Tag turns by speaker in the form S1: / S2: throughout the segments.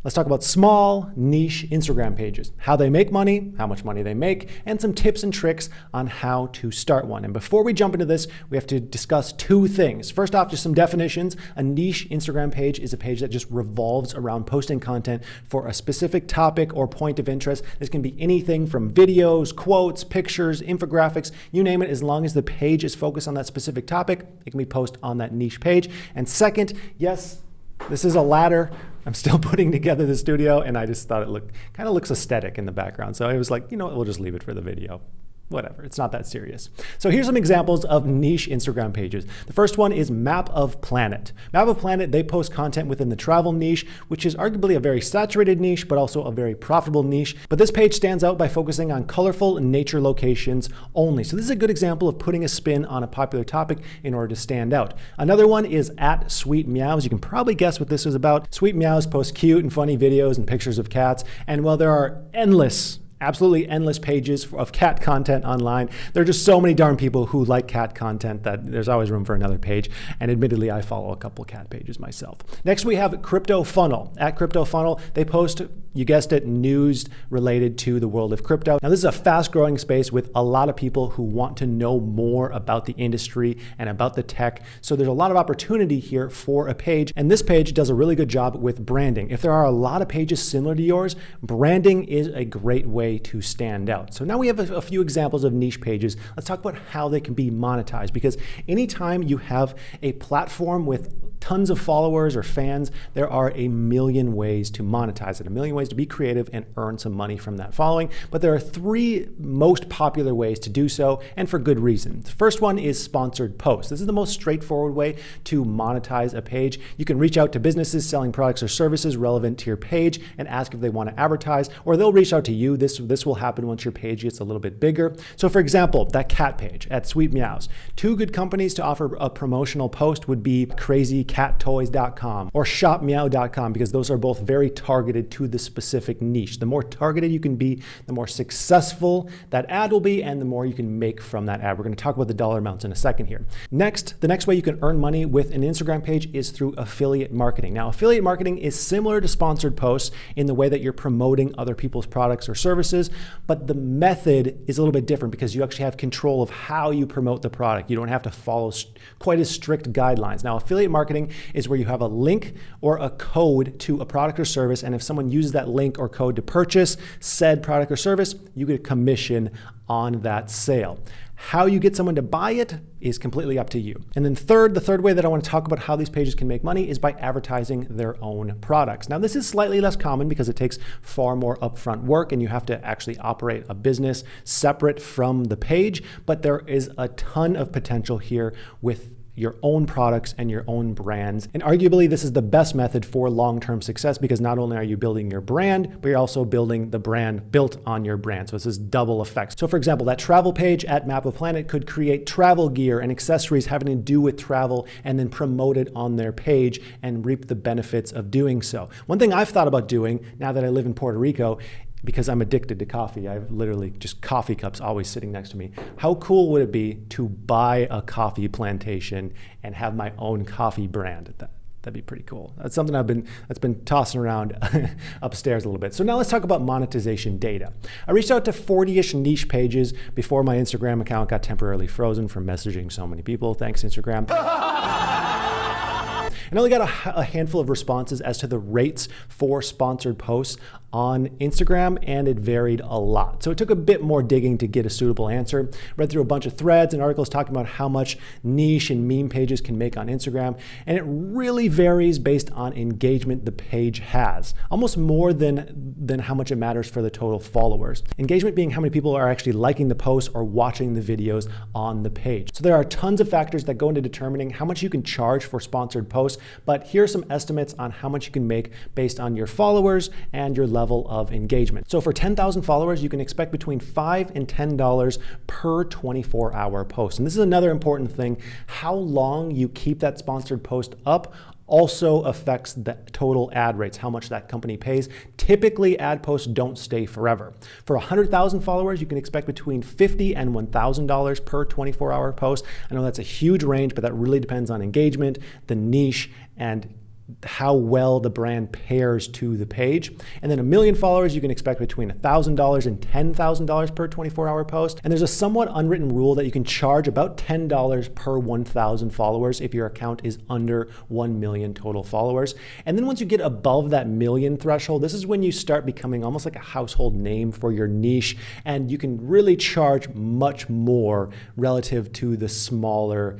S1: Let's talk about small niche Instagram pages, how they make money, how much money they make, and some tips and tricks on how to start one. And before we jump into this, we have to discuss two things. First off, just some definitions. A niche Instagram page is a page that just revolves around posting content for a specific topic or point of interest. This can be anything from videos, quotes, pictures, infographics, you name it. As long as the page is focused on that specific topic, it can be posted on that niche page. And second, yes, this is a ladder. I'm still putting together the studio, and I just thought it kind of looks aesthetic in the background. So I was like, you know what, we'll just leave it for the video. Whatever, it's not that serious. So here's some examples of niche Instagram pages. The first one is Map of Planet. Map of Planet, they post content within the travel niche, which is arguably a very saturated niche, but also a very profitable niche. But this page stands out by focusing on colorful nature locations only. So this is a good example of putting a spin on a popular topic in order to stand out. Another one is at Sweet Meows. You can probably guess what this is about. Sweet Meows posts cute and funny videos and pictures of cats. And while there are absolutely endless pages of cat content online, there are just so many darn people who like cat content that there's always room for another page. And admittedly, I follow a couple cat pages myself. Next, we have Crypto Funnel. At Crypto Funnel, they post, you guessed it, news related to the world of crypto. Now, this is a fast-growing space with a lot of people who want to know more about the industry and about the tech. So there's a lot of opportunity here for a page. And this page does a really good job with branding. If there are a lot of pages similar to yours, branding is a great way to stand out. So now we have a few examples of niche pages. Let's talk about how they can be monetized, because anytime you have a platform with tons of followers or fans, there are a million ways to monetize it, a million ways to be creative and earn some money from that following. But there are three most popular ways to do so, and for good reason. The first one is sponsored posts. This is the most straightforward way to monetize a page. You can reach out to businesses selling products or services relevant to your page and ask if they want to advertise, or they'll reach out to you. This will happen once your page gets a little bit bigger. So for example, that cat page at Sweet Meows. Two good companies to offer a promotional post would be crazycattoys.com or shopmeow.com, because those are both very targeted to the specific niche. The more targeted you can be, the more successful that ad will be, and the more you can make from that ad. We're going to talk about the dollar amounts in a second here. Next, the next way you can earn money with an Instagram page is through affiliate marketing. Now, affiliate marketing is similar to sponsored posts in the way that you're promoting other people's products or services, but the method is a little bit different because you actually have control of how you promote the product. You don't have to follow quite as strict guidelines. Now, affiliate marketing is where you have a link or a code to a product or service, and if someone uses that link or code to purchase said product or service, you get a commission on that sale. How you get someone to buy it is completely up to you. And then the third way that I want to talk about how these pages can make money is by advertising their own products. Now, this is slightly less common because it takes far more upfront work and you have to actually operate a business separate from the page, but there is a ton of potential here with your own products and your own brands. And arguably, this is the best method for long-term success, because not only are you building your brand, but you're also building the brand built on your brand. So this is double effect. So for example, that travel page at Map of Planet could create travel gear and accessories having to do with travel and then promote it on their page and reap the benefits of doing so. One thing I've thought about doing now that I live in Puerto Rico, because I'm addicted to coffee, I've literally just coffee cups always sitting next to me. How cool would it be to buy a coffee plantation and have my own coffee brand? That'd be pretty cool. That's something that's been tossing around upstairs a little bit. So now let's talk about monetization data. I reached out to 40-ish niche pages before my Instagram account got temporarily frozen from messaging so many people. Thanks, Instagram. And I only got a handful of responses as to the rates for sponsored posts on Instagram, and it varied a lot. So it took a bit more digging to get a suitable answer. Read through a bunch of threads and articles talking about how much niche and meme pages can make on Instagram, and it really varies based on engagement the page has, almost more than how much it matters for the total followers. Engagement being how many people are actually liking the post or watching the videos on the page. So there are tons of factors that go into determining how much you can charge for sponsored posts, but here are some estimates on how much you can make based on your followers and your level of engagement. So for 10,000 followers, you can expect between $5 and $10 per 24-hour post. And this is another important thing. How long you keep that sponsored post up also affects the total ad rates, how much that company pays. Typically, ad posts don't stay forever. For 100,000 followers, you can expect between $50 and $1,000 per 24-hour post. I know that's a huge range, but that really depends on engagement, the niche, and how well the brand pairs to the page. And then 1 million followers, you can expect between $1,000 and $10,000 per 24-hour post. And there's a somewhat unwritten rule that you can charge about $10 per 1,000 followers if your account is under 1 million total followers. And then once you get above that million threshold, this is when you start becoming almost like a household name for your niche, and you can really charge much more relative to the smaller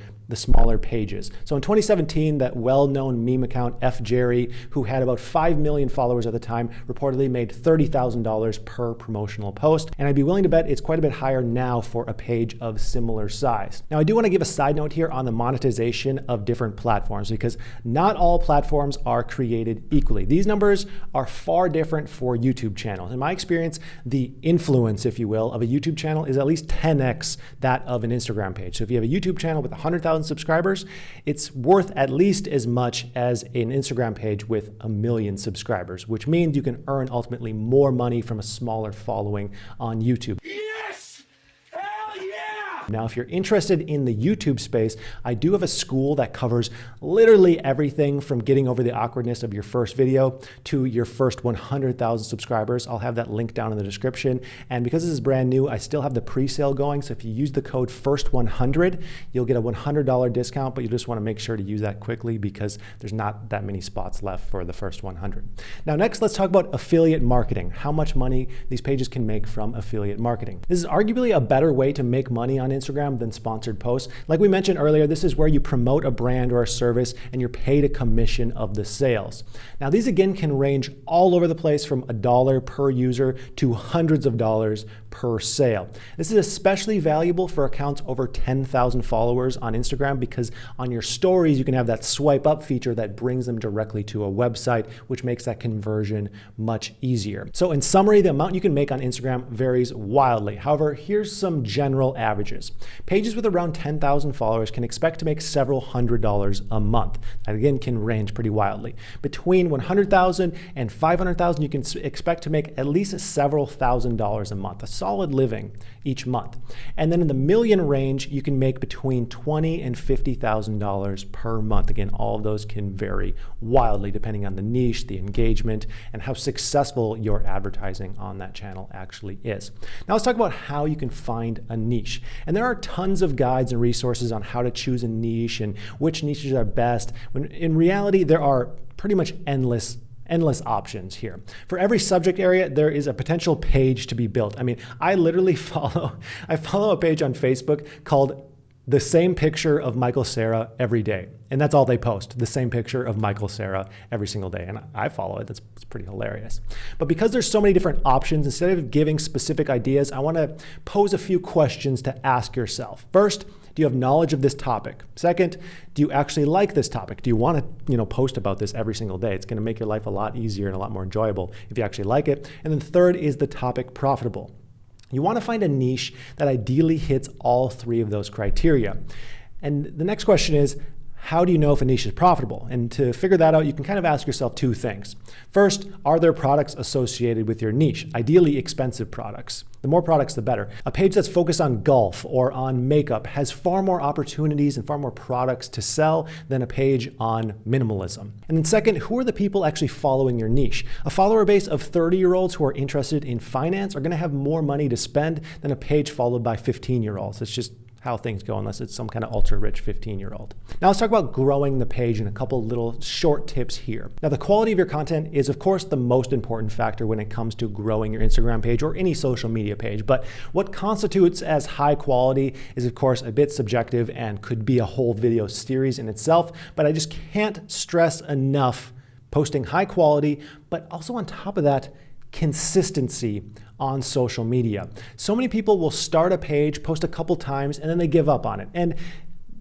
S1: pages. So in 2017, that well-known meme account F Jerry, who had about 5 million followers at the time, reportedly made $30,000 per promotional post. And I'd be willing to bet it's quite a bit higher now for a page of similar size. Now, I do want to give a side note here on the monetization of different platforms, because not all platforms are created equally. These numbers are far different for YouTube channels. In my experience, the influence, if you will, of a YouTube channel is at least 10x that of an Instagram page. So if you have a YouTube channel with 100,000 subscribers, it's worth at least as much as an Instagram page with 1 million subscribers, which means you can earn ultimately more money from a smaller following on YouTube.
S2: Yes! Hell yeah!
S1: Now, if you're interested in the YouTube space, I do have a school that covers literally everything from getting over the awkwardness of your first video to your first 100,000 subscribers. I'll have that link down in the description. And because this is brand new, I still have the pre-sale going. So if you use the code FIRST100, you'll get a $100 discount, but you just want to make sure to use that quickly because there's not that many spots left for the first 100. Now, next, let's talk about affiliate marketing, how much money these pages can make from affiliate marketing. This is arguably a better way to make money on Instagram than sponsored posts. Like we mentioned earlier, this is where you promote a brand or a service and you're paid a commission of the sales. Now, these again can range all over the place from $1 per user to hundreds of dollars per sale. This is especially valuable for accounts over 10,000 followers on Instagram, because on your stories, you can have that swipe up feature that brings them directly to a website, which makes that conversion much easier. So in summary, the amount you can make on Instagram varies wildly. However, here's some general averages. Pages with around 10,000 followers can expect to make several $100s a month. That again can range pretty wildly. Between 100,000 and 500,000, you can expect to make at least several $1,000s a month, a solid living each month. And then in the million range, you can make between $20,000 and $50,000 per month. Again, all of those can vary wildly depending on the niche, the engagement, and how successful your advertising on that channel actually is. Now let's talk about how you can find a niche. And there are tons of guides and resources on how to choose a niche and which niches are best, when in reality, there are pretty much endless options here. For every subject area, there is a potential page to be built. I mean, I literally follow a page on Facebook called The Same Picture of Michael Cera Every Day. And that's all they post, the same picture of Michael Cera every single day. And I follow it, it's pretty hilarious. But because there's so many different options, instead of giving specific ideas, I wanna pose a few questions to ask yourself. First, do you have knowledge of this topic? Second, do you actually like this topic? Do you want to post about this every single day? It's going to make your life a lot easier and a lot more enjoyable if you actually like it. And then third, is the topic profitable? You want to find a niche that ideally hits all three of those criteria. And the next question is, how do you know if a niche is profitable? And to figure that out, you can kind of ask yourself two things. First, are there products associated with your niche? Ideally expensive products. The more products, the better. A page that's focused on golf or on makeup has far more opportunities and far more products to sell than a page on minimalism. And then second, who are the people actually following your niche? A follower base of 30-year-olds who are interested in finance are going to have more money to spend than a page followed by 15-year-olds. It's just how things go, unless it's some kind of ultra-rich 15-year-old. Now let's talk about growing the page and a couple little short tips here. Now, the quality of your content is, of course, the most important factor when it comes to growing your Instagram page or any social media page. But what constitutes as high quality is, of course, a bit subjective and could be a whole video series in itself. But I just can't stress enough posting high quality, but also on top of that, consistency on social media. So many people will start a page, post a couple times, and then they give up on it. And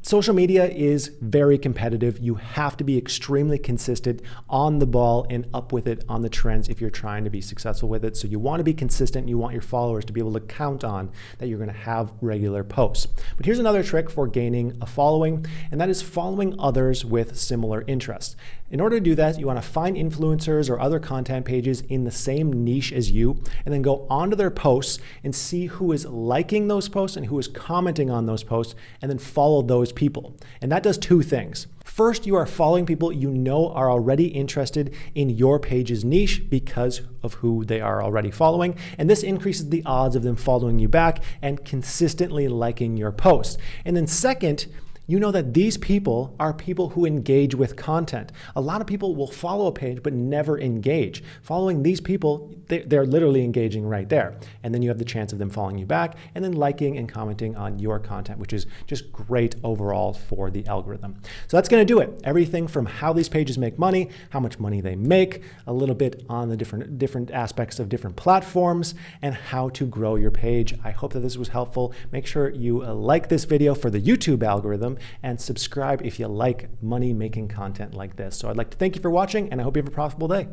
S1: social media is very competitive. You have to be extremely consistent, on the ball and up with it on the trends if you're trying to be successful with it. So you want to be consistent. You want your followers to be able to count on that you're going to have regular posts. But here's another trick for gaining a following, and that is following others with similar interests. In order to do that, you want to find influencers or other content pages in the same niche as you, and then go onto their posts and see who is liking those posts and who is commenting on those posts, and then follow those people. And that does two things. First, you are following people you know are already interested in your page's niche because of who they are already following, and this increases the odds of them following you back and consistently liking your posts. And then second, you know that these people are people who engage with content. A lot of people will follow a page but never engage. Following these people, they're literally engaging right there. And then you have the chance of them following you back and then liking and commenting on your content, which is just great overall for the algorithm. So that's going to do it. Everything from how these pages make money, how much money they make, a little bit on the different aspects of different platforms, and how to grow your page. I hope that this was helpful. Make sure you like this video for the YouTube algorithm, and subscribe if you like money-making content like this. So I'd like to thank you for watching, and I hope you have a profitable day.